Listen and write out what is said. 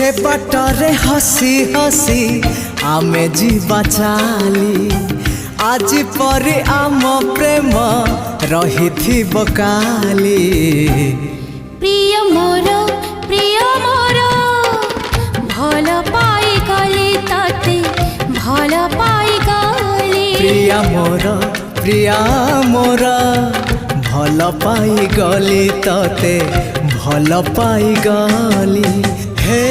से बाटरे हसी हसी आमे जीवा चाली आज पर आम प्रेम रही थी बकाली। प्रिय मोर भल पाई गली तते भल पाई गली। प्रिया मोर भल पाई गली तते भल पाई गली। हे